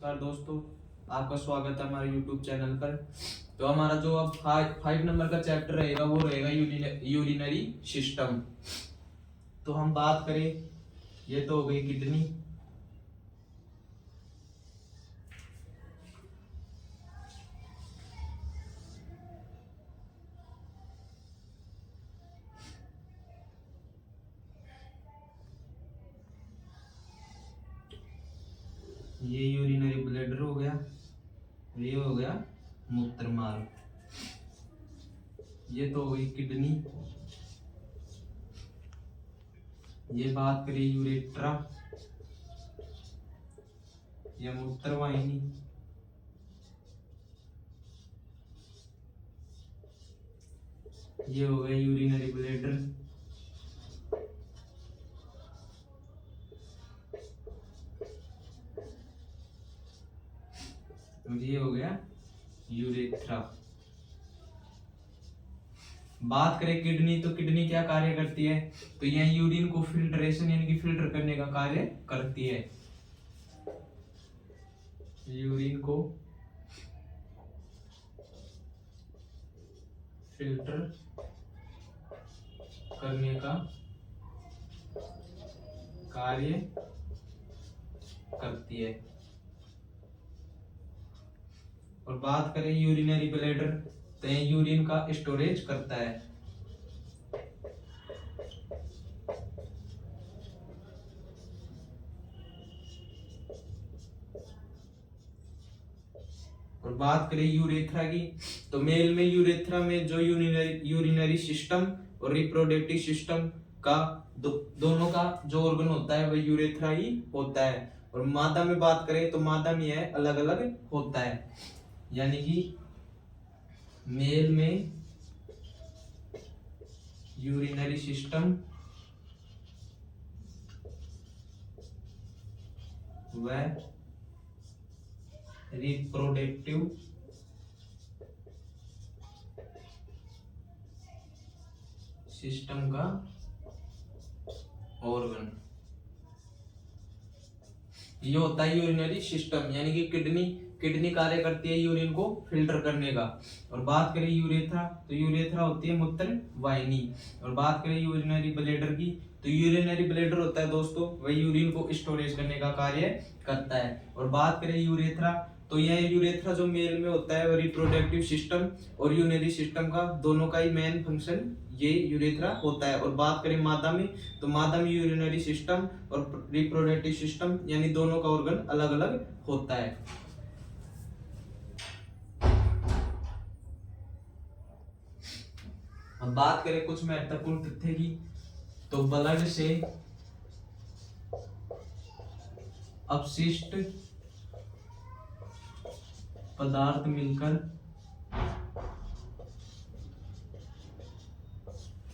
नमस्कार दोस्तों, आपका स्वागत है हमारे YouTube चैनल पर। तो हमारा जो अब 5 नंबर का चैप्टर रहेगा वो रहेगा यूरिनरी सिस्टम। तो हम बात करें, ये तो हो गई किडनी। ये यूरिनरी ब्लैडर हो गया, ये हो गया मूत्र मार्ग। ये तो हो गई किडनी। ये बात करें यूरेट्रा, ये मूत्र वाहिनी। ये हो गया यूरिनरी ब्लैडर। और ये हो गया यूरेथ्रा। बात करें किडनी, तो किडनी क्या कार्य करती है? तो यह यूरिन को फिल्ट्रेशन यानी कि फिल्टर करने का कार्य करती है। यूरिन को फिल्टर करने का कार्य करती है। और बात करें यूरिनरी ब्लैडर, तो यह यूरिन का स्टोरेज करता है। और बात करें यूरेथ्रा की, तो मेल में यूरेथ्रा में जो यूरिनरी सिस्टम और रिप्रोडक्टिव सिस्टम का दोनों का जो ऑर्गन होता है वह यूरेथ्रा ही होता है। और मादा में बात करें तो मादा में यह अलग अलग होता है, यानी कि मेल में यूरिनरी सिस्टम व रिप्रोडक्टिव सिस्टम का ऑर्गन ये होता है यूरिनरी सिस्टम, यानी कि किडनी कार्य करती है यूरिन को फिल्टर करने का। और बात करें यूरेथ्रा, तो यूरेथ्रा होती है मूत्र वाहिनी। और बात करें यूरिनरी ब्लैडर की, तो यूरिनरी ब्लैडर होता है दोस्तों वह यूरिन को स्टोरेज करने का कार्य करता है। और बात करें यूरेथ्रा, तो यह यूरेथ्रा जो मेल में होता है वह रिप्रोडक्टिव सिस्टम और यूरिनरी सिस्टम का दोनों का ही मेन फंक्शन ये यूरेथ्रा होता है। और बात करें मादा में, तो मादा में यूरिनरी सिस्टम और रिप्रोडक्टिव सिस्टम यानी दोनों का ऑर्गन अलग अलग होता है। अब बात करें कुछ महत्वपूर्ण तथ्य की, तो ब्लड से अपशिष्ट पदार्थ मिलकर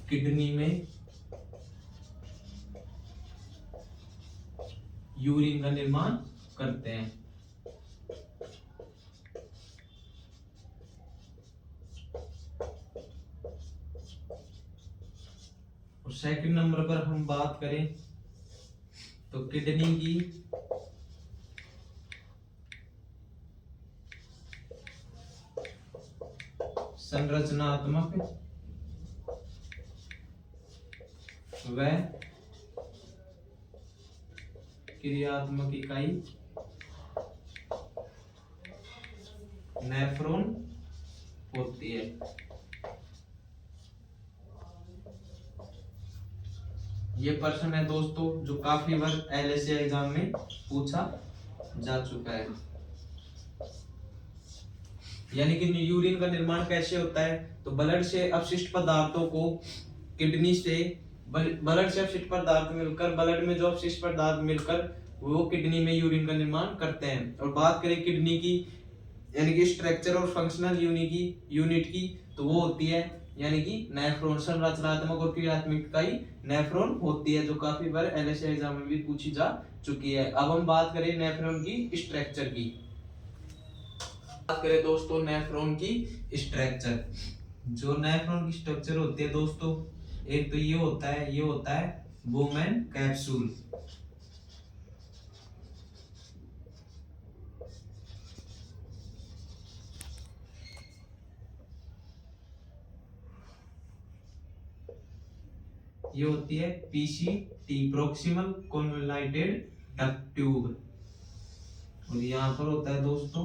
किडनी में यूरिन का निर्माण करते हैं। और सेकंड नंबर पर हम बात करें तो किडनी की संरचनात्मक व क्रियात्मक इकाई नेफ्रॉन होती है। ये प्रश्न है दोस्तों जो काफी बार एलएसए एग्जाम में पूछा जा चुका है। यानी कि यूरिन का निर्माण कैसे होता है? तो ब्लड से अपशिष्ट पदार्थों को किडनी से ब्लड से अपशिष्ट पदार्थ मिलकर ब्लड में जो अपशिष्ट पदार्थ मिलकर वो किडनी में यूरिन का निर्माण करते हैं। और बात करें किडनी की यानी कि स्ट्रक्चर और फंक्शनल यूनिट की, तो वो होती है यानी कि नेफ्रॉन। संरचनात्मक और क्रियात्मक इकाई नेफ्रॉन होती है, जो काफी बार एलएसए एग्जाम में भी पूछी जा चुकी है। अब हम बात करें नेफ्रॉन की स्ट्रक्चर की। बात करें दोस्तों नेफ्रॉन की स्ट्रक्चर, जो नेफ्रॉन की स्ट्रक्चर होती है दोस्तों, एक तो ये होता है बोमेन कैप्सूल। ये होती है PCT, proximal convoluted duct tube. और यहाँ पर होता है दोस्तों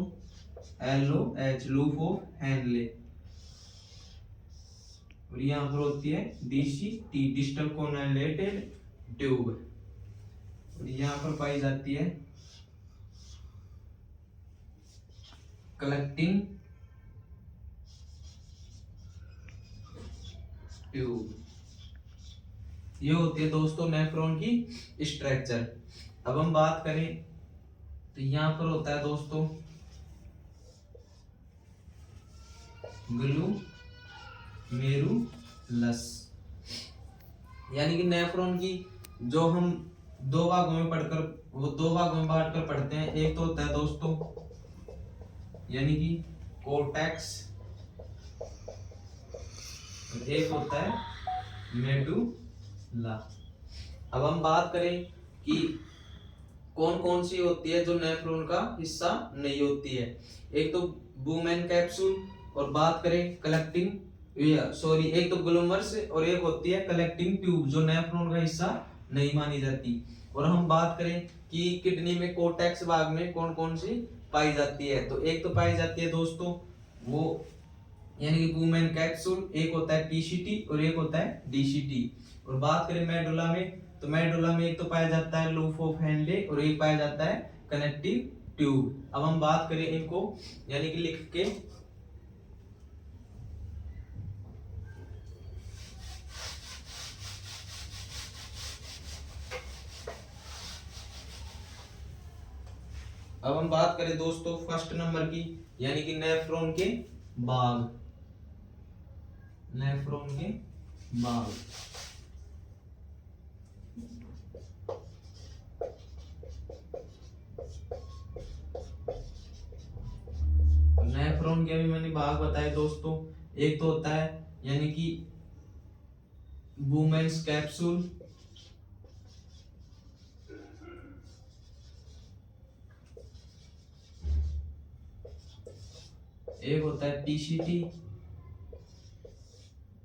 LOH, लूप ऑफ हेनले। और यहाँ पर होती है DCT, डिस्टल कॉन्वोल्यूटेड ट्यूब। और यहाँ पर पाई जाती है कलेक्टिंग ट्यूब। ये होती है दोस्तों नेफ्रॉन की स्ट्रक्चर। अब हम बात करें तो यहाँ पर होता है दोस्तों ग्लूमेरुलस, यानी कि नेफ्रॉन की जो हम दो भागों में बांटकर पढ़ते हैं। एक तो होता है दोस्तों यानी कि कोर्टेक्स, एक होता है मेडुला। अब हम बात करें कि कौन कौन सी होती है जो नेफ्रॉन का हिस्सा नहीं होती है। एक तो बुमेन कैप्सूल, और बात करें कलेक्टिंग एक तो ग्लोमर्स, और एक होती है कलेक्टिंग ट्यूब जो नेफ्रॉन का हिस्सा नहीं मानी जाती। और हम बात करें कि किडनी में कोर्टेक्स भाग में कौन कौन सी पाई जाती है, तो एक तो पाई जाती है दोस्तों वो यानी कि बुमेन कैप्सूल, एक होता है पीसीटी और एक होता है डीसीटी। और बात करें मेडुला में, तो मेडुला में एक तो पाया जाता है लूप ऑफ हेनले और एक पाया जाता है कनेक्टिव ट्यूब। अब हम बात करें इनको यानी कि लिख के, अब हम बात करें दोस्तों फर्स्ट नंबर की यानी कि नेफ्रॉन के भाग। नेफ्रॉन के भाग नेफ्रॉन के अभी मैंने भाग बताए दोस्तों। एक तो होता है यानी कि बुमेन्स कैप्सूल, एक होता है पीसीटी,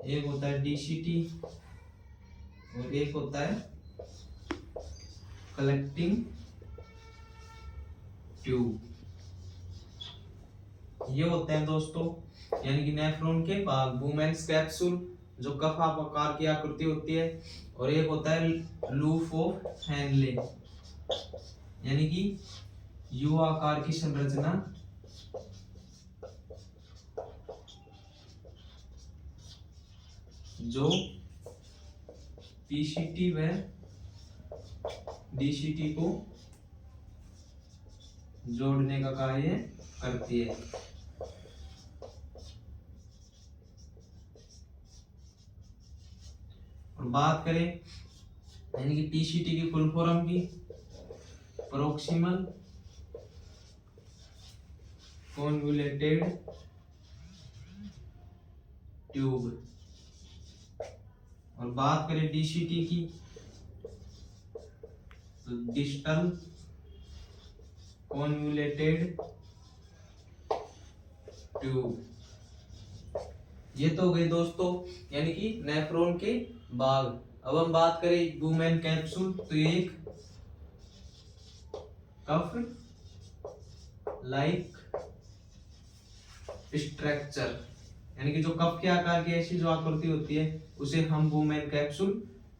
एक होता है डीसीटी और एक होता है कलेक्टिंग ट्यूब। ये होते हैं दोस्तों यानी कि नेफ्रॉन के भाग। बुमेन्स कैप्सूल जो कफ आकार की आकृति होती है, और एक होता है लूप ऑफ हेनले यानी कि यू आकार की संरचना जो पीसीटी व डीसीटी को जोड़ने का कार्य करती है। और बात करें यानी कि पीसीटी की फुल फॉर्म की, प्रोक्सिमल कॉन्वोल्यूटेड ट्यूब। और बात करें डीसीटी की तो डिस्टल कॉन्वोल्यूटेड ट्यूब। ये तो हो गई दोस्तों यानी कि नेफ्रॉन के भाग। अब हम बात करें बुमेन कैप्सूल, तो एक कफ लाइक स्ट्रक्चर यानी कि जो कफ के आकार की ऐसी जो आकृति होती है उसे हम बुमेन कैप्सूल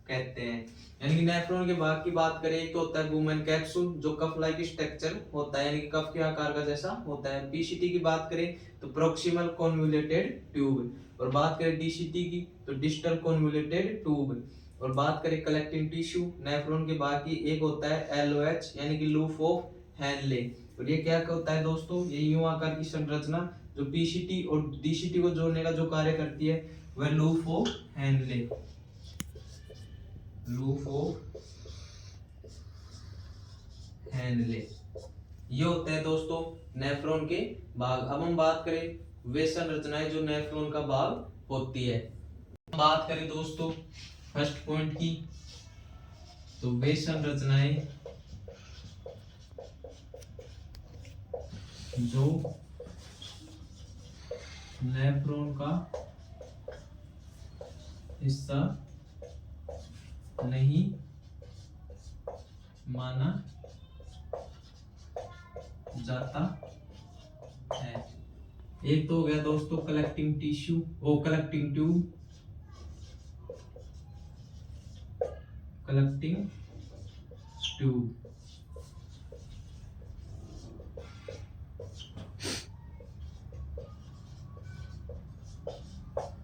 कहते हैं। यानी कि नेफ्रॉन के भाग की बात करें, एक तो होता है बुमेन कैप्सूल जो कफ लाइक स्ट्रक्चर होता है यानी कि कफ के आकार का जैसा होता है। पीसीटी की बात करें तो प्रोक्सिमल कॉन्वोल्यूटेड ट्यूब। और बात करें डीसीटी की तो डिस्टल कॉन्वोल्यूटेड ट्यूब। और बात करें कलेक्टिंग टिश्यू नेफ्रॉन के भाग की, एक होता है LOH यानी कि लूप ऑफ हेनले। और ये क्या होता है दोस्तों, ये यूं आकार की संरचना जो पीसीटी और डीसीटी को जोड़ने का जो कार्य करती है वह loop of Henle, loop of Henle. ये होते हैं दोस्तों नेफ्रॉन के भाग। अब हम बात करें वे संरचनाएं जो नेफ्रॉन का भाग होती है। बात करें दोस्तों फर्स्ट पॉइंट की, तो वे संरचनाएं जो नेफ्रॉन का हिस्सा नहीं माना जाता है। एक तो हो गया दोस्तों कलेक्टिंग टिश्यू, वो कलेक्टिंग ट्यूब, कलेक्टिंग ट्यूब।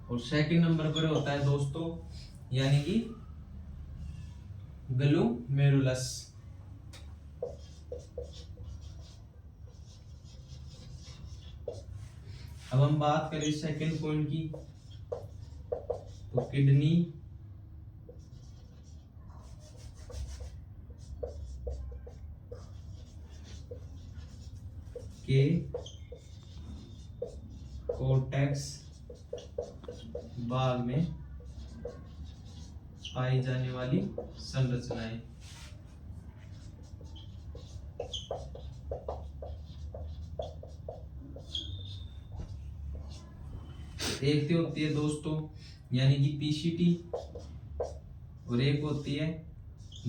और सेकंड नंबर पर होता है दोस्तों यानी कि ग्लोमेरुलस। अब हम बात करें सेकंड पॉइंट की, तो किडनी के कोर्टेक्स भाग में पाई जाने वाली संरचनाएं। एक तो होती है दोस्तों यानी कि पीसीटी, और एक होती है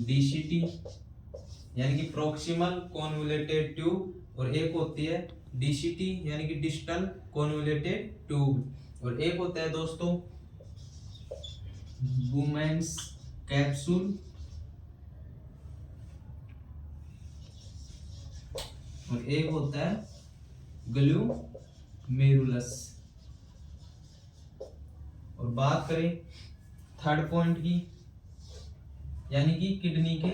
डीसीटी यानी कि प्रोक्सिमल कॉन्वोल्यूटेड ट्यूब, और एक होती है डीसीटी यानी कि डिस्टल कॉन्वोल्यूटेड ट्यूब, और एक होता है दोस्तों वुमेन्स कैप्सूल, और एक होता है ग्लोमेरुलस। और बात करें थर्ड पॉइंट की यानी कि किडनी के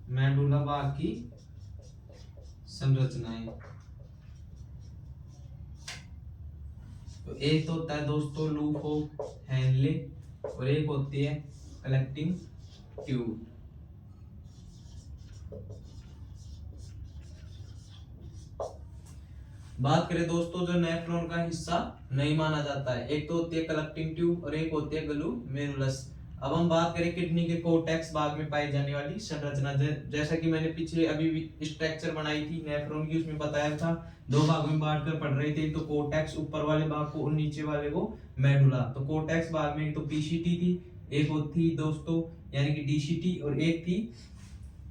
मेडुला भाग की संरचनाएं। तो एक तो होता है दोस्तों लूप ऑफ हेनले, और एक होती है कलेक्टिंग ट्यूब। बात करें दोस्तों जो नेफ्रॉन का हिस्सा नहीं माना जाता है, एक तो होती है कलेक्टिंग ट्यूब और एक होती है ग्लोमेरुलस। अब हम बात करें किडनी के कोर्टेक्स भाग में पाई जाने वाली संरचना। जैसा कि मैंने पिछले अभी स्ट्रक्चर बनाई थी नेफ्रॉन की, उसमें बताया था दो भाग में बांट कर पढ़ रहे थे, तो कोर्टेक्स ऊपर वाले भाग को और नीचे वाले को मेडुला। तो कोर्टेक्स भाग में एक तो पीसीटी थी, एक होती थी दोस्तों यानी कि डीसीटी, और एक थी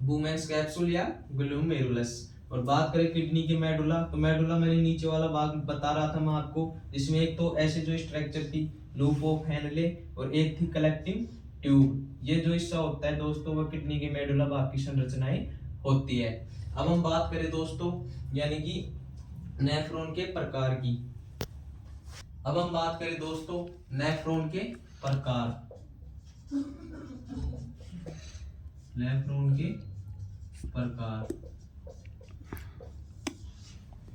वुमेन्स कैप्सूल या ग्लोमेरुलस। और बात करें किडनी की मेडुला, तो मेडुला मैंने नीचे वाला भाग बता रहा था मैं आपको, जिसमें एक तो ऐसे जो स्ट्रक्चर थी लूप ऑफ हेनले, और एक थी कलेक्टिंग ट्यूब। ये जो हिस्सा होता है दोस्तों वो किडनी के मेडुला भाग की संरचनाएं होती है। अब हम बात करें दोस्तों यानी कि नेफ्रॉन के प्रकार की। अब हम बात करें दोस्तों नेफ्रॉन के प्रकार, नेफ्रॉन के प्रकार।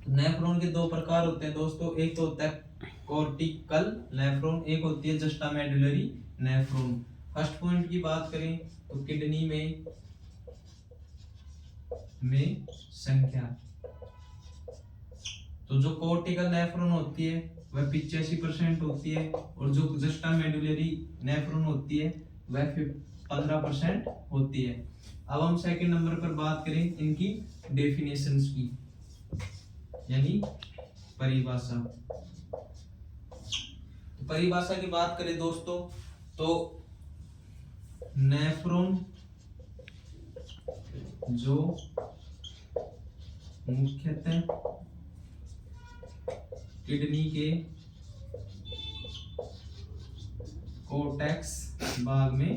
नेफ्रॉन के दो प्रकार होते हैं दोस्तों, एक तो होता है कॉर्टिकल नेफ्रॉन, एक होती है जस्टामेडुलरी नेफ्रॉन। फर्स्ट पॉइंट की बात करें तो किडनी में संख्या, तो जो कॉर्टिकल नेफ्रॉन होती है वह 85% होती है, और जो जस्टामेडुलरी नेफ्रॉन होती है वह 15% होती है। अब हम सेकंड नंबर पर बात करें इनकी डेफिनेशंस की यानी परिभाषा। तो परिभाषा की बात करें दोस्तों तो नेफ्रॉन जो मुख्यतः किडनी के कोर्टेक्स भाग में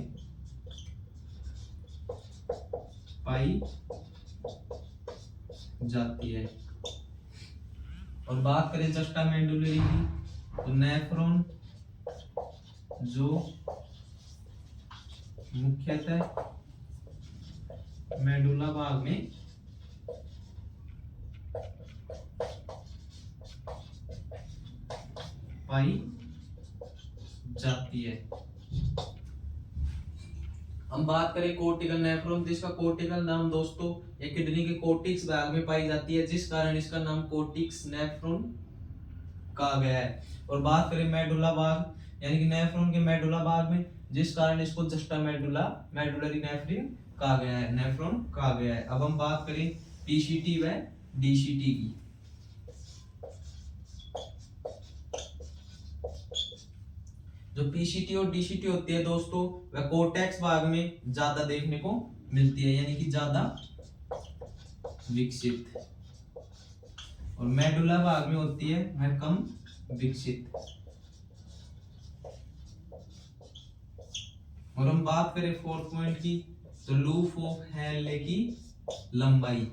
पाई जाती है। और बात करें जस्टामेडुलरी की, तो नेफ्रॉन जो मुख्यतः मेडुला भाग में पाई जाती है। हम बात करें कोर्टिकल नेफ्रॉन, तो इसका कोर्टिकल नाम दोस्तों ये किडनी के कोर्टिक्स भाग में पाई जाती है, जिस कारण इसका नाम कोर्टिक्स नेफ्रॉन कहा गया है। और बात करें मेडुला भाग यानी कि नेफ्रॉन के मेडुला भाग में, जिस कारण इसको जस्टामेडुलरी नेफ्रिन कहा गया है, नेफ्रॉन कहा गया है। अब हम बात करें पीसीटी व डीसीटी की। जो पीसीटी और डीसीटी होती है दोस्तों, वह कोर्टेक्स भाग में ज्यादा देखने को मिलती है, यानी कि ज्यादा विकसित, और मेडुला भाग में होती है वह कम विकसित। और हम बात करें फोर्थ पॉइंट की, तो लूप ऑफ हेनले की लंबाई।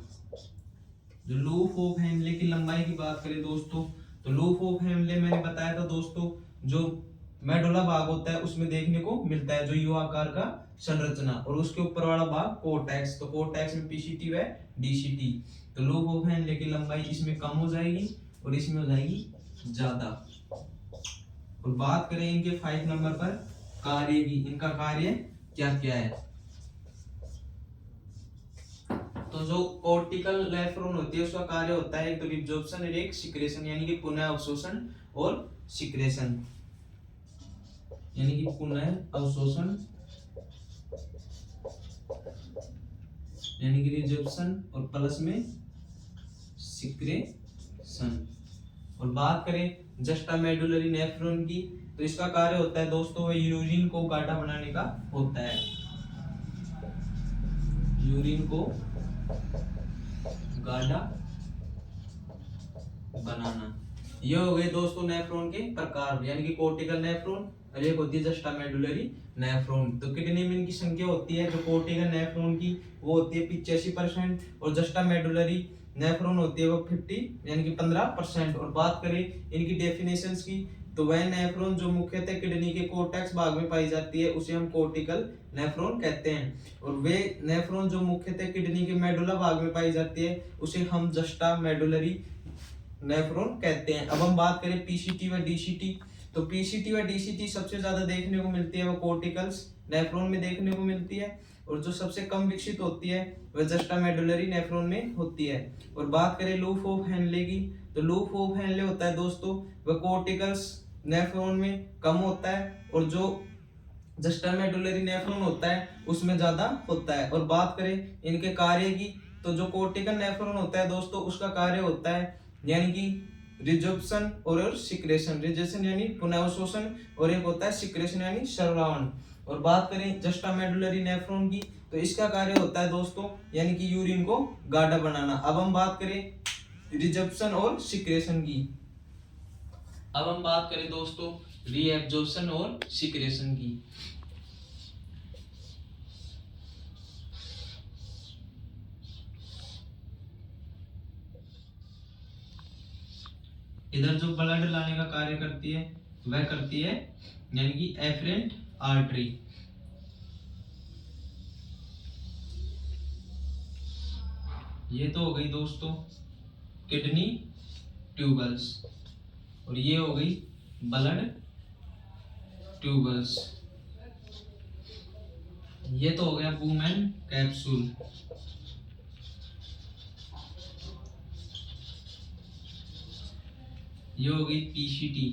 जो लूप ऑफ हेनले की लंबाई की बात करें दोस्तों, तो लूप ऑफ हेनले मैंने बताया था दोस्तों, जो मेडुला भाग होता है उसमें देखने को मिलता है, जो यू आकार का संरचना, और उसके ऊपर वाला भाग कोर्टेक्स। तो कोर्टेक्स में पीसीटी व डीसीटी। तो लूप ऑफ हेनले की लंबाई इसमें कम हो जाएगी और इसमें हो जाएगी ज्यादा। और बात करें इनके 5 नंबर पर कार्य की, इनका कार्य क्या क्या है। तो जो कोर्टिकल नेफ्रॉन होती है उसका कार्य होता है एक तो रिब्जॉर्प्शन और एक सिक्रेशन, यानी कि पुनः अवशोषण और सिक्रेशन, यानी कि पुनः अवशोषण यानी कि रिब्जॉर्प्शन और प्लस में सिक्रेशन। और बात करें जस्टामेडुलरी नेफ्रॉन की, तो इसका कार्य होता है दोस्तों वह यूरिन को गाढ़ा बनाने का होता है, यूरिन को गाढ़ा बनाना। ये हो गए दोस्तों नेफ्रॉन के प्रकार, यानी कि कोर्टिकल नेफ्रॉन और एक होती है जस्टामेडुलरी नेफ्रॉन। तो किडनी में इनकी संख्या होती है, जो कोर्टिकल नेफ्रॉन की वो होती है 85% और जस्टामेडुलरी नेफ्रॉन होती है वो 50 यानी कि 15%। और बात करें इनकी डेफिनेशंस की, तो वह नेफ्रॉन जो मुख्यतः किडनी के कोर्टेक्स भाग में पाई जाती है उसे हम कोर्टिकल नेफ्रॉन कहते हैं, और वे नेफ्रॉन जो मुख्यतः किडनी के मेडुला भाग में पाई जाती है उसे हम जस्टामेडुलरी नेफ्रॉन कहते हैं। अब हम बात करें पीसीटी व डीसीटी, तो पीसीटी व डीसीटी सबसे ज्यादा देखने को मिलती है वो कोर्टिकल्स नेफ्रॉन में देखने को मिलती है, और जो सबसे कम विकसित होती है वह जस्टामेडुलरी नेफ्रॉन में होती है। और बात करें लूप ऑफ हेनले की, तो लूप ऑफ हेनले होता है दोस्तों वह कोर्टिकल्स नेफ्रॉन में कम होता है, और जो जस्टामेडुलरी नेफ्रॉन होता है उसमें ज्यादा होता है। और बात करें इनके कार्य की, तो जो कोर्टिकल नेफ्रॉन होता है दोस्तों उसका कार्य होता है यानी कि रिजॉर्प्शन और सिक्रेशन, रिजॉर्प्शन यानी पुनर्अवशोषण और एक होता है सिक्रेशन यानी स्रावण। और बात करें जस्टामेडुलरी नेफ्रॉन की, तो इसका कार्य होता है दोस्तों यानी कि यूरिन को गाढ़ा बनाना। अब हम बात करें रिजॉर्प्शन और सिक्रेशन की, अब हम बात करें दोस्तों रीएब्जॉर्प्शन और सिक्रेशन की। इधर जो ब्लड लाने का कार्य करती है वह करती है यानी कि एफरेंट आर्टरी। ये तो हो गई दोस्तों किडनी ट्यूबल्स, और ये हो गई ब्लड ट्यूबल्स। ये तो हो गया वुमेन कैप्सूल। ये हो गई पीसीटी,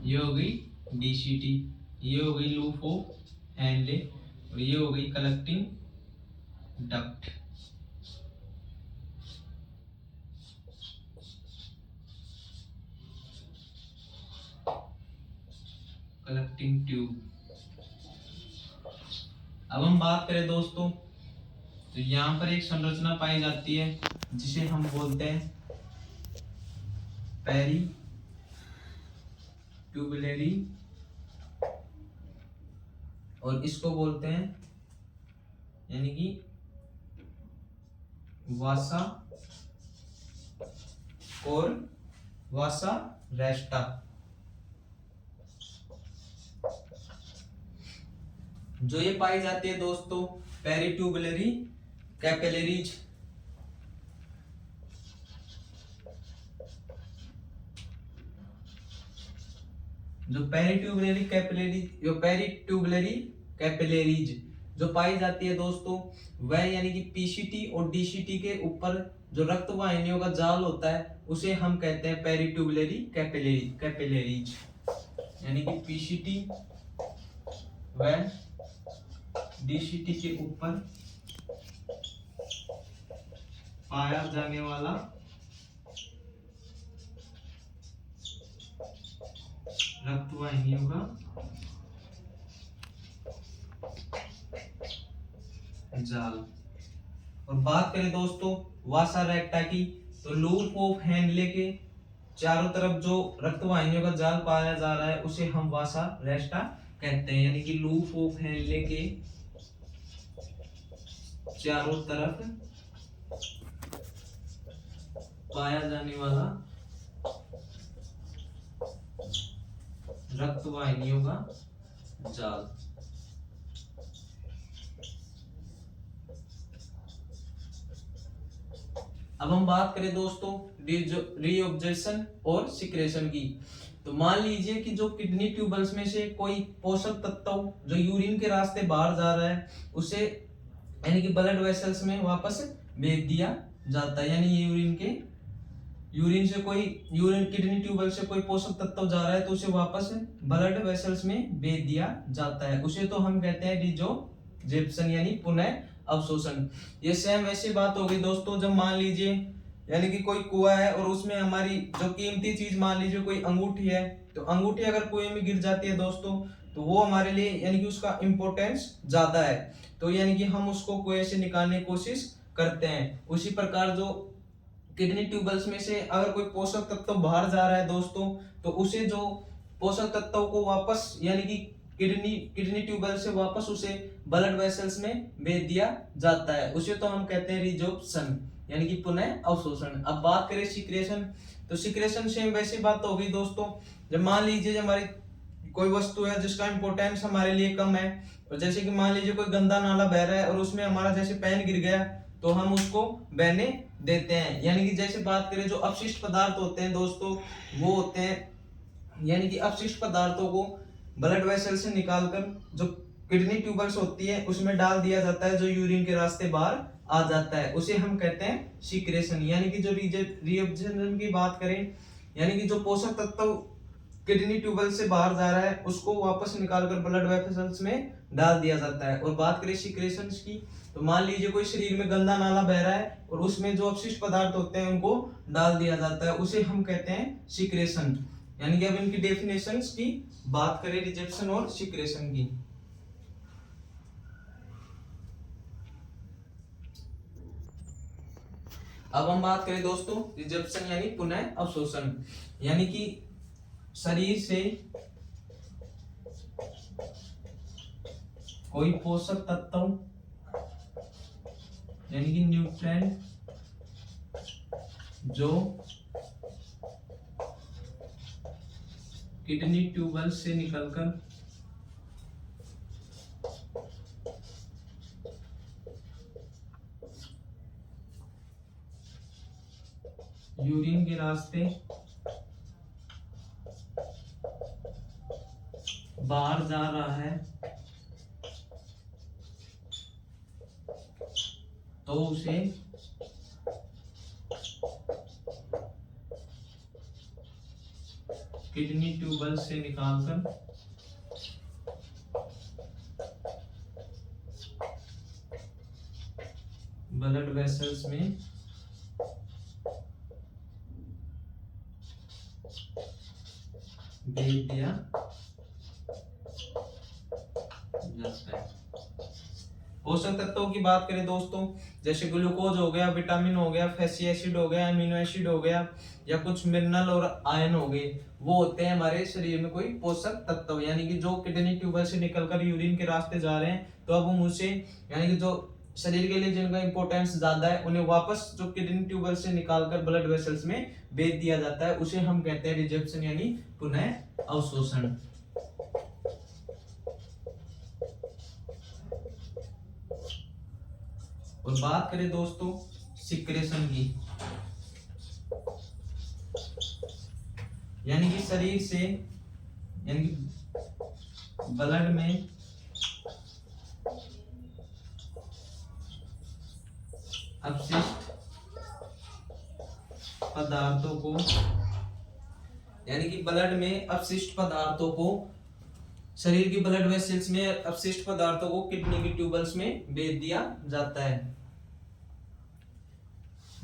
ये हो गई डीसीटी, ये हो गई लूप ऑफ हेनले, और ये हो गई कलेक्टिंग डक्ट। Collecting tube. अब हम बात करें दोस्तों, तो यहाँ पर एक संरचना पाई जाती है जिसे हम बोलते हैं पेरी ट्यूबुलरी, और इसको बोलते हैं यानी कि वासा और वासा रेस्टा। जो ये पाई जाती है दोस्तों पेरिट्यूबुलरी कैपिलरीज। जो पेरिट्यूबुलरी कैपिलरीज जो पाई जाती है दोस्तों वह यानी कि पीसीटी और डीसीटी के ऊपर जो रक्त वाहिनियों का जाल होता है उसे हम कहते हैं पेरिट्यूबुलरी कैपिलरीज, यानी कि पीसीटी व डीसीटी के ऊपर पाया जाने वाला रक्त वाहिनियों का जाल। और बात करें दोस्तों वासा रेक्टा की, तो लूप ऑफ हेनले के चारों तरफ जो रक्त वाहिनियों का जाल पाया जा रहा है उसे हम वासा रेक्टा कहते हैं। यानी कि लूप ऑफ हेनले के चारों तरफ पाया जाने वाला रक्त वाहिनियों का जाल। अब हम बात करें दोस्तों रीऑब्जर्वेशन और सिक्रेशन की, तो मान लीजिए कि जो किडनी ट्यूबल्स में से कोई पोषक तत्व जो यूरिन के रास्ते बाहर जा रहा है उसे यानी कि ब्लड वेसल्स में वापस भेज दिया जाता है। यानी यूरिन से कोई किडनी ट्यूबल से कोई पोषक तत्व जा रहा है तो उसे वापस ब्लड वेसल्स में भेज दिया जाता है, उसे तो हम कहते हैं रीजोर्प्शन यानी पुनः अवशोषण। ये सेम वैसी बात हो गई दोस्तों, जब मान लीजिए यानी कि कोई कुआं है और उसमें हमारी जो कीमती चीज मान लीजिए कोई अंगूठी है, तो अंगूठी अगर कुएं में गिर जाती है दोस्तों तो वो हमारे लिए यानी कि उसका इंपॉर्टेंस ज्यादा है, तो यानी कि हम उसको कुएं से निकालने की कोशिश करते हैं। उसी प्रकार जो किडनी ट्यूबल्स में से अगर कोई पोषक तत्व बाहर जा रहा है दोस्तों तो उसे जो पोषक तत्व को वापस यानी कि किडनी ट्यूबल से वापस उसे ब्लड वेसल्स में भेज दिया जाता है, उसे तो हम कहते हैं रीजोर्प्शन यानी कि पुनः अवशोषण। अब बात करें सिक्रेशन, तो सिक्रेशन से वैसी बात हो गई दोस्तों, जब मान लीजिए हमारी कोई वस्तु है जिसका इंपोर्टेंस हमारे लिए कम है, और जैसे कि मान लीजिए कोई गंदा नाला बह रहा है और उसमें हमारा जैसे पेन गिर गया तो हम उसको बहने देते हैं। यानी कि जैसे बात करें जो अपशिष्ट पदार्थ होते हैं दोस्तों वो होते हैं यानी कि अपशिष्ट पदार्थों को ब्लड वेसल से निकालकर जो किडनी ट्यूबल्स होती है उसमें डाल दिया जाता है, जो यूरिन के रास्ते बाहर आ जाता है, उसे हम कहते हैं सिक्रेशन। यानी कि जो रीअब्जॉर्प्शन की बात करें यानी कि जो पोषक तत्व किडनी ट्यूबल से बाहर जा रहा है उसको वापस निकालकर ब्लड वेसल्स में डाल दिया जाता है। और बात करें सिक्रेशन की, तो मान लीजिए कोई शरीर में गंदा नाला बह रहा है और उसमें जो अपशिष्ट पदार्थ होते हैं उनको डाल दिया जाता है, उसे हम कहते हैं सिक्रेशन। यानी कि अब इनकी डेफिनेशंस की बात करें रिजेक्शन और सिक्रेशन की। अब हम बात करें दोस्तों रिजेक्शन यानी पुनः अवशोषण। यानी कि शरीर से कोई पोषक तत्व यानी कि न्यूट्रिएंट जो किडनी ट्यूबल से निकलकर यूरिन के रास्ते बाहर जा रहा है तो उसे किडनी ट्यूबल से निकालकर ब्लड वेसल्स में भेज दिया जाता है। पोषक तत्वों की बात करें दोस्तों, जैसे ग्लूकोज हो गया, विटामिन हो गया, फैटी एसिड हो गया, अमीनो एसिड हो गया, या कुछ मिनरल और आयन हो गए, वो होते हैं हमारे शरीर में कोई पोषक तत्व। यानी कि जो किडनी ट्यूबल से निकलकर यूरिन के रास्ते जा रहे हैं तो अब हम उसे यानी कि जो शरीर के लिए जिनका इंपॉर्टेंस ज्यादा है उन्हें वापस जो किडनी ट्यूबल से निकालकर ब्लड वेसल्स में भेज दिया जाता है, उसे हम कहते हैं रिजेक्शन यानी पुनः अवशोषण। और बात करें दोस्तों सिक्रेशन की, यानी कि शरीर से यानी कि ब्लड में अपशिष्ट पदार्थों को यानी कि ब्लड में अपशिष्ट पदार्थों को शरीर की ब्लड वेसल्स में अपशिष्ट पदार्थों को किडनी की ट्यूबल्स में भेज दिया जाता है।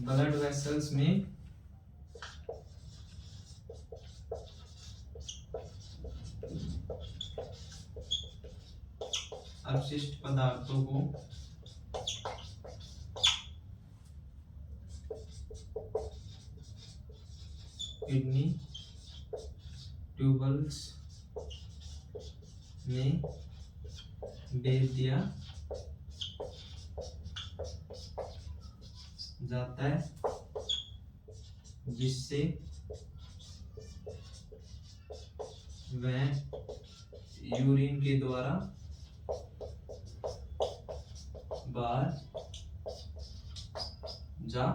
ब्लड वेसल्स में अपशिष्ट पदार्थों को किडनी ट्यूबल्स में भेज दिया जाता है, जिससे वह यूरिन के द्वारा बाहर जा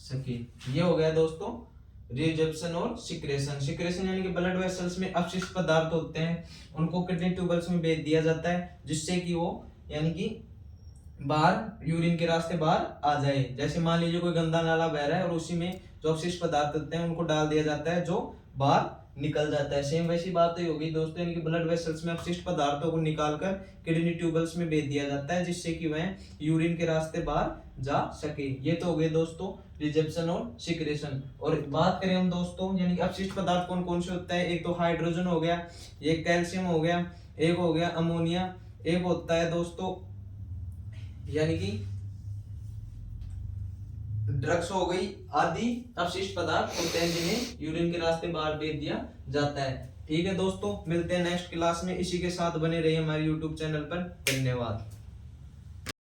सके। ये हो गया दोस्तों रिजर्प्शन और सिक्रेशन। सिक्रेशन यानी कि ब्लड वेसल्स में अपशिष्ट पदार्थ होते हैं, उनको किडनी ट्यूबल्स में भेज दिया जाता है, जिससे कि वो यानी कि बाहर यूरिन के रास्ते बाहर आ जाए। जैसे मान लीजिए कोई गंदा नाला बह रहा है और उसी में जो अपशिष्ट पदार्थ होते हैं उनको डाल दिया जाता है, जो बाहर निकल जाता है। सेम वैसी बात तो होगी दोस्तों, यानी कि ब्लड वेसल्स में अपशिष्ट पदार्थों को निकालकर किडनी ट्यूबल्स में भेज दिया जाता है, जिससे कि वह यूरिन के रास्ते बाहर जा सके। ये तो हो गए दोस्तों रिजेप्शन और सिक्रेशन। और बात करें हम दोस्तों यानी कि अपशिष्ट पदार्थ कौन कौन से होता है, एक तो हाइड्रोजन हो गया, एक कैल्शियम हो गया, एक हो गया अमोनिया, एक होता है दोस्तों यानी कि ड्रग्स हो गई, आदि अपशिष्ट पदार्थ होते हैं जिन्हें यूरिन के रास्ते बाहर भेज दिया जाता है। ठीक है दोस्तों, मिलते हैं नेक्स्ट क्लास में। इसी के साथ बने रहिए हमारे यूट्यूब चैनल पर। धन्यवाद।